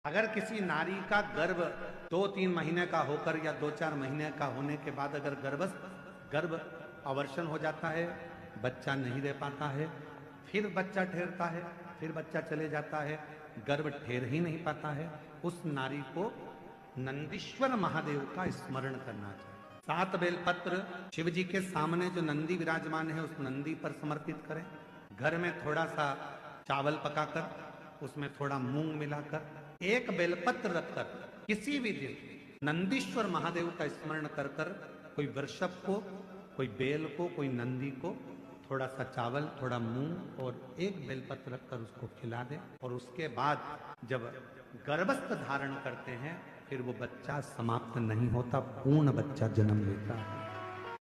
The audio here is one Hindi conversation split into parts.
अगर किसी नारी का गर्भ 2-3 महीने का होकर या 2-4 महीने का होने के बाद अगर गर्भ अवर्षण हो जाता है, बच्चा नहीं दे पाता है, फिर बच्चा ठहरता है, फिर बच्चा चले जाता है, गर्भ ठहर ही नहीं पाता है, उस नारी को नंदीश्वर महादेव का स्मरण करना चाहिए। 7 बेलपत्र शिव जी के सामने जो नंदी विराजमान है उस नंदी पर समर्पित करें। घर में थोड़ा सा चावल पकाकर उसमें थोड़ा मूंग मिलाकर 1 बेलपत्र रखकर किसी भी दिन नंदीश्वर महादेव का स्मरण कर कर कोई वृषभ को, कोई बेल को, कोई नंदी को थोड़ा सा चावल, थोड़ा मूंग और 1 बेलपत्र रखकर उसको खिला दे। और उसके बाद जब गर्भस्थ धारण करते हैं फिर वो बच्चा समाप्त नहीं होता, पूर्ण बच्चा जन्म लेता है।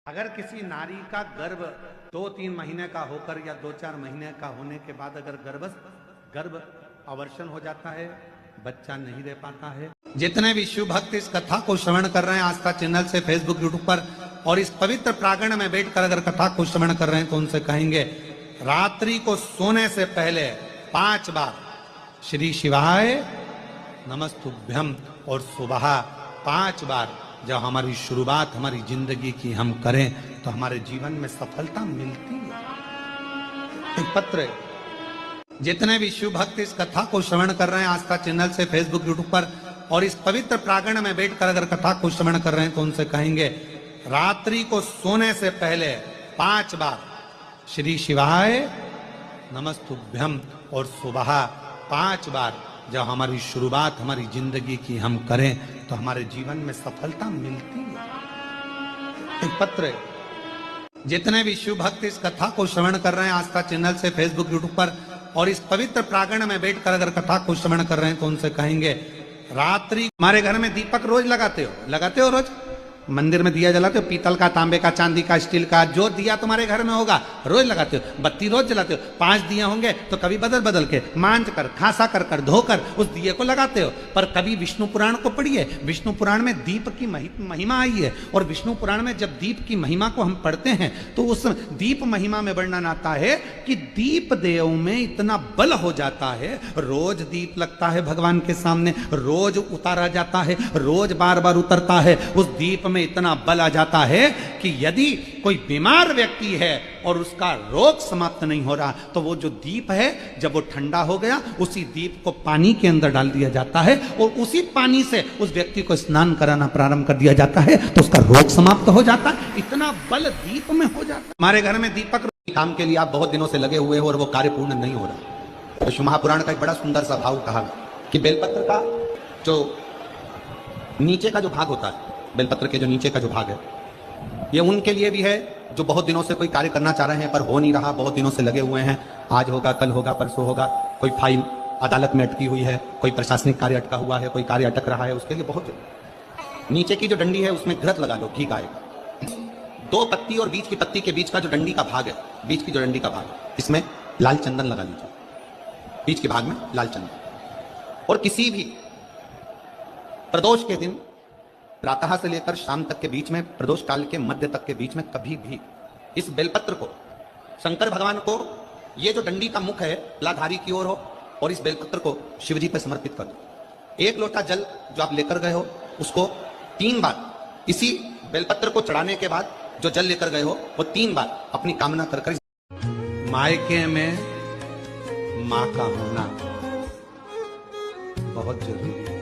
अगर किसी नारी का गर्भ 2-3 महीने का होकर या 2-4 महीने का होने के बाद अगर गर्भ अवर्षण हो जाता है, बच्चा नहीं दे पाता है। जितने भी शिव भक्त इस कथा को श्रवण कर रहे हैं आस्था चैनल से, फेसबुक, यूट्यूब पर और इस पवित्र प्रांगण में बैठकर अगर कथा को श्रवण कर रहे हैं तो उनसे कहेंगे रात्रि को सोने से पहले 5 बार श्री शिवाय नमस्तुभ्यम और सुबह 5 बार जब हमारी शुरुआत हमारी जिंदगी की हम करें तो हमारे जीवन में सफलता मिलती है। एक पत्र है। जितने भी शिव भक्त इस कथा को श्रवण कर रहे हैं आस्था चैनल से, फेसबुक, यूट्यूब पर और इस पवित्र प्रांगण में बैठकर अगर कथा को श्रवण कर रहे हैं तो उनसे कहेंगे रात्रि को सोने से पहले 5 बार श्री शिवाय नमस्तुभ्यम और सुबह 5 बार जब हमारी शुरुआत हमारी जिंदगी की हम करें तो हमारे जीवन में सफलता मिलती है। एक पत्र है। जितने भी शिव भक्त इस कथा को श्रवण कर रहे हैं आस्था चैनल से, फेसबुक, यूट्यूब पर और इस पवित्र प्रांगण में बैठकर अगर कथा को श्रवण कर रहे हैं तो उनसे कहेंगे रात्रि हमारे घर में दीपक रोज लगाते हो रोज मंदिर में दिया जलाते हो, पीतल का, तांबे का, चांदी का, स्टील का, जो दिया तुम्हारे घर में होगा रोज लगाते हो। बत्ती रोज जलाते हो, 5 दिए होंगे तो कभी बदल के मांझ कर, खासा कर धोकर उस दिए को लगाते हो। पर कभी विष्णु पुराण को पढ़िए, विष्णु पुराण में दीप की महिमा आई है और विष्णु पुराण में जब दीप की महिमा को हम पढ़ते हैं तो उस दीप महिमा में वर्णन आता है कि दीप देव में इतना बल हो जाता है, रोज दीप लगता है भगवान के सामने, रोज उतारा जाता है, रोज बार बार उतरता है, उस दीप में इतना बल आ जाता है कि यदि कोई बीमार व्यक्ति है और उसका रोग समाप्त नहीं हो रहा तो वो जो दीप है जब वो ठंडा हो गया उसी दीप को पानी के अंदर डाल दिया जाता है और उसी पानी से उस व्यक्ति को स्नान कराना प्रारंभ कर दिया जाता है तो उसका रोग समाप्त हो जाता है। इतना बल दीप में हो जाता है। हमारे घर में दीपक काम के लिए आप बहुत दिनों से लगे हुए हो और वो कार्य पूर्ण नहीं हो रहा। तो शिव महापुराण का एक बड़ा सुंदर सा भाव कहा कि बेलपत्र का जो नीचे का जो भाग होता है, बेलपत्र के जो नीचे का जो भाग है, ये उनके लिए भी है जो बहुत दिनों से कोई कार्य करना चाह रहे हैं पर हो नहीं रहा, बहुत दिनों से लगे हुए हैं, आज होगा, कल होगा, परसों होगा, कोई फाइल अदालत में अटकी हुई है, कोई प्रशासनिक कार्य अटका हुआ है, कोई कार्य अटक रहा है, उसके लिए बहुत नीचे की जो डंडी है उसमें घृत लगा लो, घी का आएगा। 2 पत्ती और बीच की पत्ती के बीच का जो डंडी का भाग है, बीच की जो डंडी का भाग, इसमें लाल चंदन लगा लीजिए, बीच के भाग में लाल चंदन। और किसी भी प्रदोष के दिन प्रातः से लेकर शाम तक के बीच में, प्रदोष काल के मध्य तक के बीच में कभी भी इस बेलपत्र को शंकर भगवान को, ये जो डंडी का मुख है लाधारी की ओर हो और इस बेलपत्र को शिव जी पर समर्पित कर दो। 1 लोटा जल जो आप लेकर गए हो उसको 3 बार इसी बेलपत्र को चढ़ाने के बाद जो जल लेकर गए हो वो 3 बार अपनी कामना कर कर। मायके में मां का होना बहुत जरूरी है।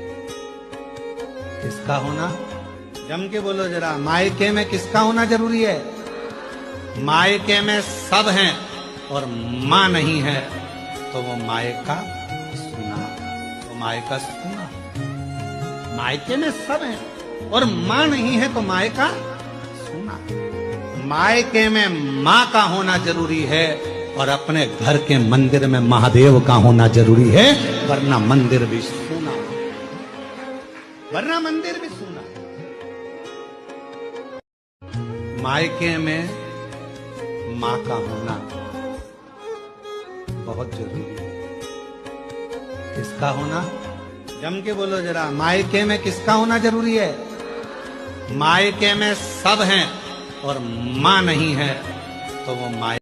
किसका होना? जम के बोलो जरा, मायके में किसका होना जरूरी है? मायके में सब हैं और मां नहीं है तो वो मायका सुना, तो मायका सुना। मायके में सब हैं और मां नहीं है तो मायका सुना। मायके में मां का होना जरूरी है और अपने घर के मंदिर में महादेव का होना जरूरी है, वरना मंदिर भी सुना, वरना मंदिर भी सुना। मायके में मां का होना बहुत जरूरी है। किसका होना? जम के बोलो जरा, मायके में किसका होना जरूरी है? मायके में सब हैं और मां नहीं है तो वो मायका